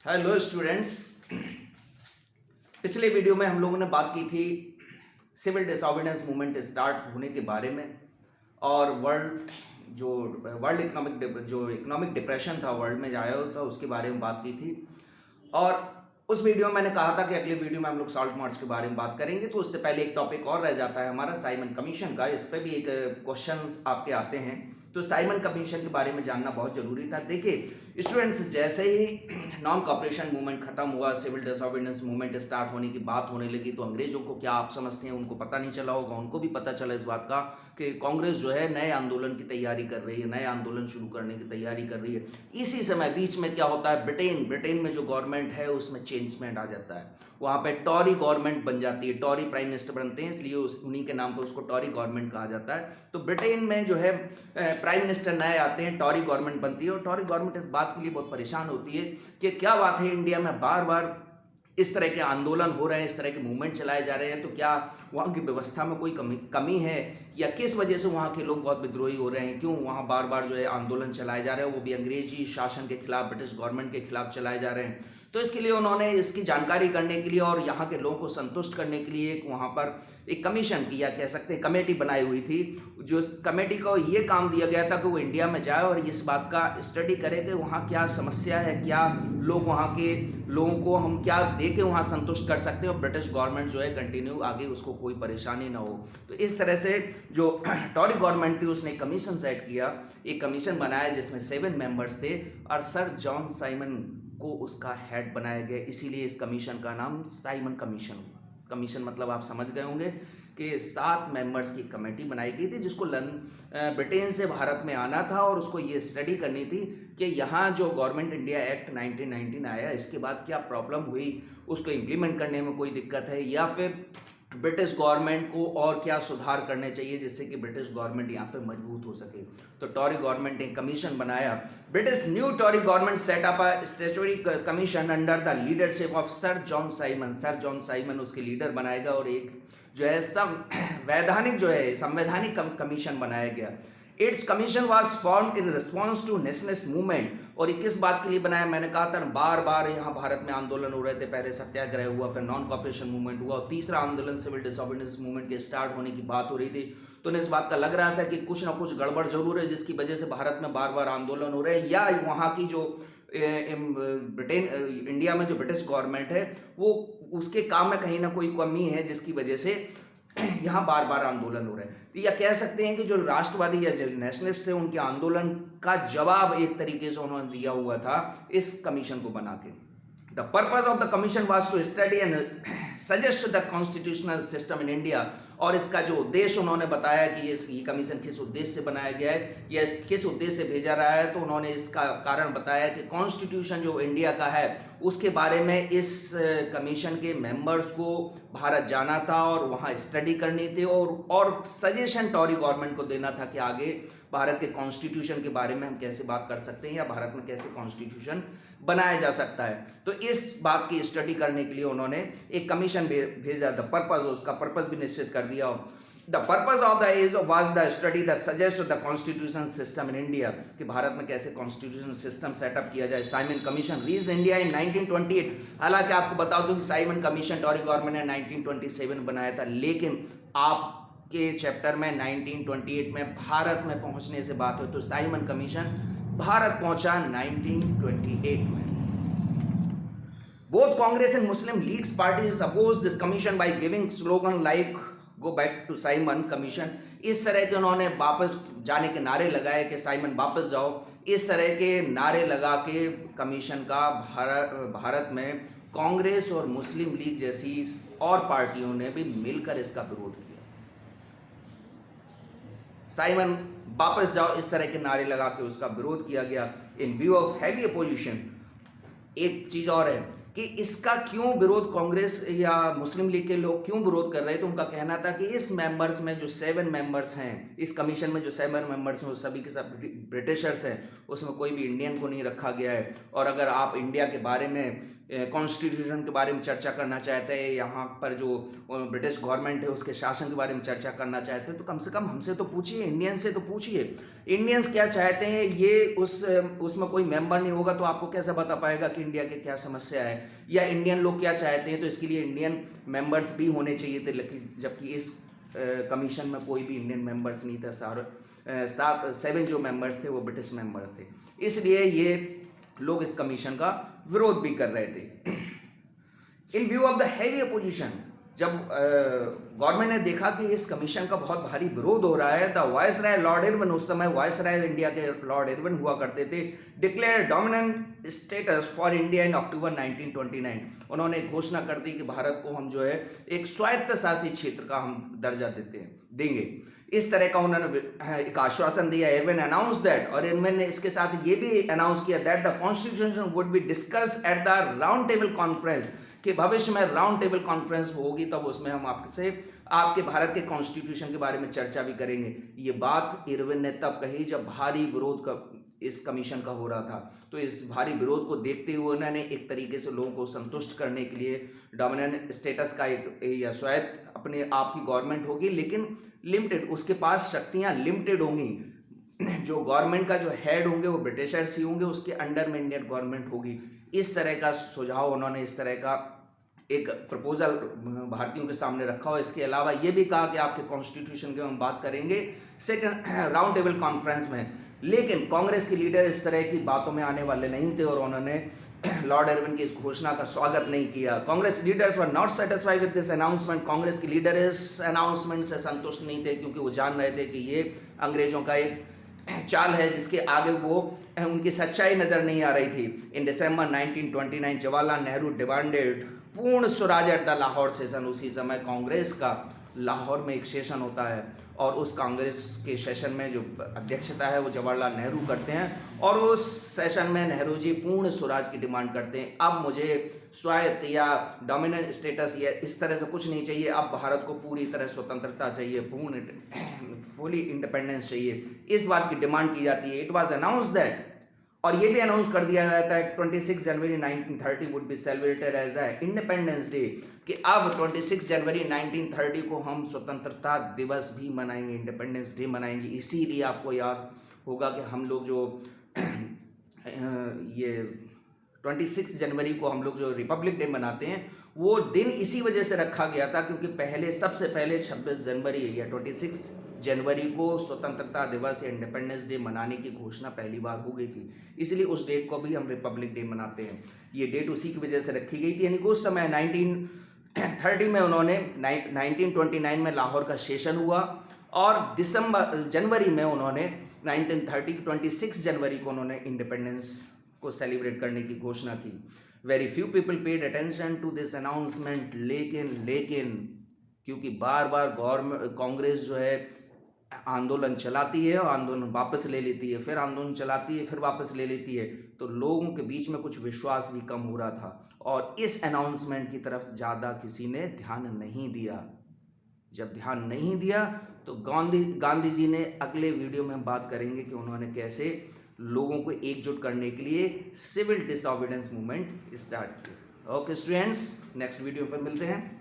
Hello students. पिछले video में हम लोगों ने बात की थी सिविल डिसऑर्डनेंस मूवमेंट स्टार्ट होने के बारे में और वर्ल्ड इकोनॉमिक डिप्रेशन था, वर्ल्ड में आया था, उसके बारे में बात की थी। और उस वीडियो में मैंने कहा था कि अगले वीडियो में हम लोग सॉल्ट मार्च के बारे में बात करेंगे। तो उससे पहले एक टॉपिक और रह जाता है हमारा साइमन कमीशन का। इस पर भी एक क्वेश्चंस आपके आते हैं, तो साइमन कमीशन के बारे में जानना बहुत जरूरी था। देखिए स्टूडेंट्स, जैसे ही नॉन कॉपरेशन मूवमेंट खत्म हुआ, सिविल डिसऑर्डनेंस मूवमेंट स्टार्ट होने की बात होने लगी, तो अंग्रेजों को क्या आप समझते हैं, उनको पता नहीं चला होगा। उनको भी पता चला इस बात का कि कांग्रेस जो है नए आंदोलन की तैयारी कर रही है, नए आंदोलन शुरू करने की तैयारी कर रही है। इसी समय बीच में क्या होता है, ब्रिटेन में जो गवर्नमेंट है उसमें चेंजमेंट आ जाता है। वहां पे टॉरी गवर्नमेंट बन जाती है, टॉरी प्राइम मिनिस्टर बनते हैं, इसलिए उन्हीं के नाम पर उसको टॉरी गवर्नमेंट कहा जाता है। तो ब्रिटेन में जो है प्राइम मिनिस्टर नए आते हैं, टॉरी गवर्नमेंट बनती है। और टॉरी गवर्नमेंट इस बात के लिए बहुत परेशान होती है कि क्या बात है, इंडिया में बार बार इस तरह के आंदोलन हो रहे हैं, इस तरह के मूवमेंट चलाए जा रहे हैं, तो क्या वहाँ की व्यवस्था में कोई कमी है, या किस वजह से वहाँ के लोग बहुत विद्रोही हो रहे हैं, क्यों वहाँ बार बार जो है आंदोलन चलाए जा रहे हैं, वो भी अंग्रेजी शासन के खिलाफ, ब्रिटिश गवर्नमेंट के खिलाफ चलाए जा रहे हैं। तो इसके लिए उन्होंने इसकी जानकारी करने के लिए और यहाँ के लोगों को संतुष्ट करने के लिए एक वहाँ पर एक कमीशन की, या कह सकते हैं कमेटी बनाई हुई थी। जो इस कमेटी को ये काम दिया गया था कि वो इंडिया में जाए और इस बात का स्टडी करे कि वहाँ क्या समस्या है, क्या लोग, वहाँ के लोगों को हम क्या दे के वहाँ संतुष्ट कर सकते हैं और ब्रिटिश गवर्नमेंट जो है कंटिन्यू आगे उसको कोई परेशानी ना हो। तो इस तरह से जो टॉरी गवर्नमेंट थी उसने कमीशन सेट किया, एक कमीशन बनाया जिसमें 7 मेंबर्स थे और सर जॉन साइमन को उसका हेड बनाया गया। इसीलिए इस कमीशन का नाम साइमन कमीशन हुआ। कमीशन मतलब आप समझ गए होंगे कि 7 मेंबर्स की कमेटी बनाई गई थी, जिसको ब्रिटेन से भारत में आना था और उसको ये स्टडी करनी थी कि यहाँ जो गवर्नमेंट इंडिया एक्ट 1919 आया, इसके बाद क्या प्रॉब्लम हुई, उसको इम्प्लीमेंट करने में कोई दिक्कत है, या फिर ब्रिटिश गवर्नमेंट को और क्या सुधार करने चाहिए जिससे कि ब्रिटिश गवर्नमेंट यहाँ पे मजबूत हो सके। तो टॉरी गवर्नमेंट ने कमीशन बनाया। British new Tory government set up a statutory commission under the leadership of Sir John Simon. Sir John Simon उसके लीडर बनाएगा और एक जो है संवैधानिक कमीशन बनाया गया। It's commission was form in response to nationalist movement. और ये किस बात के लिए बनाया, मैंने कहा था बार बार यहाँ भारत में आंदोलन हो रहे थे, पहले सत्याग्रह हुआ, फिर नॉन कॉपरेशन मूवमेंट हुआ, और तीसरा आंदोलन सिविल डिसऑर्डनेंस मूवमेंट के स्टार्ट होने की बात हो रही थी। तो उन्हें इस बात का लग रहा था कि कुछ ना कुछ गड़बड़ जरूर है जिसकी वजह से भारत में बार बार आंदोलन हो रहे हैं, या वहाँ की जो इंडिया में जो ब्रिटिश गवर्नमेंट है वो उसके काम में कहीं ना कोई कमी है जिसकी वजह से यहाँ बार बार आंदोलन हो रहे हैं। तो या कह सकते हैं कि जो राष्ट्रवादी या जो नेशनलिस्ट थे उनके आंदोलन का जवाब एक तरीके से उन्होंने दिया हुआ था इस कमीशन को बना के। The purpose of the commission was to study and suggest the constitutional system in India. और इसका जो उद्देश्य उन्होंने बताया कि ये कमीशन किस उद्देश्य से बनाया गया है या किस उद्देश्य से भेजा रहा है, तो उन्होंने इसका कारण बताया कि कॉन्स्टिट्यूशन जो इंडिया का है उसके बारे में इस कमीशन के मेंबर्स को भारत जाना था और वहाँ स्टडी करनी थी और सजेशन टॉरी गवर्नमेंट को देना था कि आगे भारत के कॉन्स्टिट्यूशन के बारे में हम कैसे बात कर सकते हैं या भारत में कैसे कॉन्स्टिट्यूशन बनाया जा सकता है। तो इस बात की स्टडी करने के लिए उन्होंने एक कमीशन भेजा। द पर्पज, उसका पर्पज भी निश्चित कर दिया। The purpose of the was the study the suggest the constitution system in India, कि भारत में कैसे कॉन्स्टिट्यूशन सिस्टम सेटअप किया जाए। Simon commission reach India in 1928। हालांकि आपको बता दूं कि साइमन कमीशन टॉरी गवर्नमेंट ने 1927 बनाया था, लेकिन आप के चैप्टर में 1928 में भारत में पहुंचने से बात हो, तो साइमन कमीशन भारत पहुंचा 1928 में। Both Congress and Muslim leagues parties oppose this commission by giving slogan like go back to Simon commission. इस तरह के उन्होंने वापस जाने के नारे लगाए कि साइमन वापस जाओ, इस तरह के नारे लगा के कमीशन का भारत में कांग्रेस और मुस्लिम लीग जैसी और पार्टियों ने भी मिलकर इसका विरोध किया। साइमन वापस जाओ, इस तरह के नारे लगा के उसका विरोध किया गया इन व्यू ऑफ हैवी अपोजिशन। एक चीज और है कि इसका क्यों विरोध कांग्रेस या मुस्लिम लीग के लोग क्यों विरोध कर रहे थे। उनका कहना था कि इस मेंबर्स में जो 7 मेंबर्स हैं, इस कमीशन में जो 7 मेंबर्स हैं वो सभी के सब ब्रिटिशर्स हैं, उसमें कोई भी इंडियन को नहीं रखा गया है। और अगर आप इंडिया के बारे में कॉन्स्टिट्यूशन के बारे में चर्चा करना चाहते हैं, यहाँ पर जो ब्रिटिश गवर्नमेंट है उसके शासन के बारे में चर्चा करना चाहते हैं, तो कम से कम हमसे तो पूछिए, इंडियंस से तो पूछिए, इंडियंस क्या चाहते हैं। ये उसमें कोई मेंबर नहीं होगा तो आपको कैसे बता पाएगा कि इंडिया की क्या समस्या है या इंडियन लोग क्या चाहते हैं। तो इसके लिए इंडियन मेंबर्स भी होने चाहिए थे, लेकिन जबकि इस कमीशन में कोई भी इंडियन मेंबर्स नहीं था। सारे 7 जो मेंबर्स थे वो ब्रिटिश मेंबर्स थे, इसलिए ये लोग इस कमीशन का विरोध भी कर रहे थे। इन view of the heavy opposition, जब गवर्नमेंट ने देखा कि इस कमीशन का बहुत भारी विरोध हो रहा है, द वायसराय लॉर्ड इरविन, उस समय वायसराय इंडिया के लॉर्ड इरविन हुआ करते थे, declare dominant status for India in October 1929। उन्होंने घोषणा कर दी कि भारत को हम जो है एक स्वायत्त शासित क्षेत्र का हम दर्जा देंगे। इस तरह का उन्होंने एक आश्वासन दिया। इरविन अनाउंस दैट, और इरविन ने इसके साथ ये भी अनाउंस किया that the constitution would be discussed at the round table conference, कि भविष्य में राउंड टेबल कॉन्फ्रेंस होगी तब उसमें हम आपके भारत के कॉन्स्टिट्यूशन के बारे में चर्चा भी करेंगे। ये बात इरविन ने तब कही जब भारी विरोध इस कमीशन का हो रहा था। तो इस भारी विरोध को देखते हुए उन्होंने एक तरीके से लोगों को संतुष्ट करने के लिए डोमिनेंट स्टेटस का एक या स्वायत्त अपने आप की गवर्नमेंट होगी, लेकिन लिमिटेड, उसके पास शक्तियां लिमिटेड होंगी। जो गवर्नमेंट का जो हेड होंगे वो ब्रिटिशर्स ही होंगे, उसके अंडर में इंडियन गवर्नमेंट होगी। इस तरह का सुझाव उन्होंने, इस तरह का एक प्रपोजल भारतीयों के सामने रखा। और इसके अलावा ये भी कहा कि आपके कॉन्स्टिट्यूशन की हम बात करेंगे सेकंड राउंड टेबल कॉन्फ्रेंस में। लेकिन कांग्रेस के लीडर इस तरह की बातों में आने वाले नहीं थे और उन्होंने लॉर्ड इरविन की इस घोषणा का स्वागत नहीं किया। Congress leaders were not satisfied with this announcement. Congress के लीडर इस अनाउंसमेंट से संतुष्ट नहीं थे, क्योंकि वो जान रहे थे कि ये अंग्रेजों का एक चाल है जिसके आगे वो उनकी सच्चाई नजर नहीं आ रही थी। इन दिसंबर 1929 जवाहरलाल नेहरू डिमांडेड पूर्ण Swaraj at the Lahore session. उसी समय कांग्रेस का लाहौर में एक सेशन होता है और उस कांग्रेस के सेशन में जो अध्यक्षता है वो जवाहरलाल नेहरू करते हैं और उस सेशन में नेहरू जी पूर्ण स्वराज की डिमांड करते हैं। अब मुझे स्वायत्त या डोमिनेंट स्टेटस या इस तरह से कुछ नहीं चाहिए, अब भारत को पूरी तरह स्वतंत्रता चाहिए, पूर्ण फुली इंडिपेंडेंस चाहिए, इस बात की डिमांड की जाती है। इट वाज अनाउंस दैट, और ये भी अनाउंस कर दिया जाता है 26 January 1930 would be celebrated as a independence day, कि अब 26 जनवरी 1930 को हम स्वतंत्रता दिवस भी मनाएंगे, इंडिपेंडेंस डे मनाएंगे। इसीलिए आपको याद होगा कि हम लोग जो ये 26 जनवरी को हम लोग जो रिपब्लिक डे मनाते हैं वो दिन इसी वजह से रखा गया था, क्योंकि सबसे पहले 26 जनवरी या 26 जनवरी को स्वतंत्रता दिवस या इंडिपेंडेंस डे मनाने की घोषणा पहली बार हो गई थी, इसलिए उस डेट को भी हम रिपब्लिक डे मनाते हैं। ये डेट उसी की वजह से रखी गई थी। यानी कि उस समय 1930 में उन्होंने 1929 में लाहौर का सेशन हुआ और जनवरी में उन्होंने 1930 26 जनवरी को उन्होंने इंडिपेंडेंस को सेलिब्रेट करने की घोषणा की। Very few people paid attention to this announcement, लेकिन क्योंकि बार बार कांग्रेस जो है आंदोलन चलाती है और आंदोलन वापस ले लेती है, फिर आंदोलन चलाती है, फिर वापस ले लेती है, तो लोगों के बीच में कुछ विश्वास भी कम हो रहा था और इस अनाउंसमेंट की तरफ ज़्यादा किसी ने ध्यान नहीं दिया। जब ध्यान नहीं दिया तो गांधी जी ने, अगले वीडियो में हम बात करेंगे कि उन्होंने कैसे लोगों को एकजुट करने के लिए सिविल डिसऑबिडेंस मूवमेंट स्टार्ट किया। ओके स्टूडेंट्स, नेक्स्ट वीडियो पर मिलते हैं।